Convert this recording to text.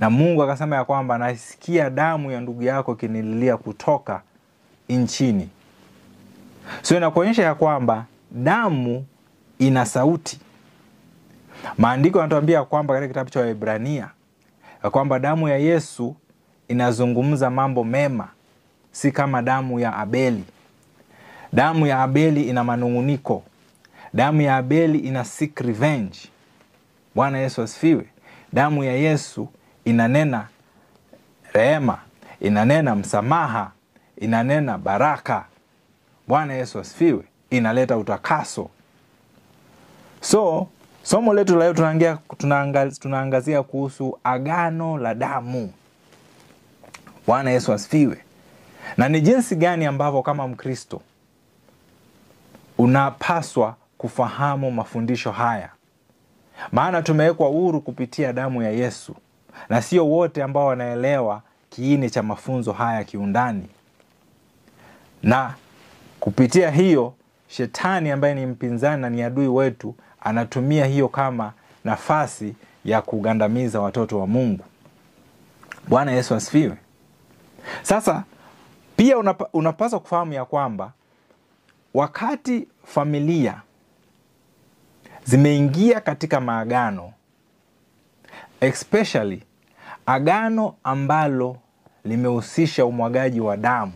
Na Mungu akasema ya kwamba nasikia damu ya ndugu yako kinililia kutoka nchini. So inakuonyesha ya kwamba damu ina sauti. Maandiko yanatuambia kwamba katika kitabu cha Waebrania ya kwamba damu ya Yesu inazungumza mambo mema, si kama damu ya Abeli. Damu ya Abeli ina manunguniko. Damu ya Abeli ina seek revenge. Bwana Yesu asifiwe. Damu ya Yesu inanena rehema, inanena msamaha, inanena baraka. Bwana Yesu asifiwe. Inaleta utakaso. So somo letu leo tunaangazia kuhusu agano la damu. Bwana Yesu asifiwe. Na ni jinsi gani ambavyo kama Mkristo unapaswa kufahamu mafundisho haya. Maana tumewekwa huru kupitia damu ya Yesu. Na sio wote ambao wanaelewa kiini cha mafunzo haya kiundani. Na kupitia hiyo, shetani ambaye ni mpinzani na ni adui wetu anatumia hiyo kama nafasi ya kugandamiza watoto wa Mungu. Bwana Yesu asifiwe. Sasa pia unapaswa kufahamu ya kwamba wakati familia zimeingia katika maagano, especially agano ambalo limehusisha umwagaji wa damu,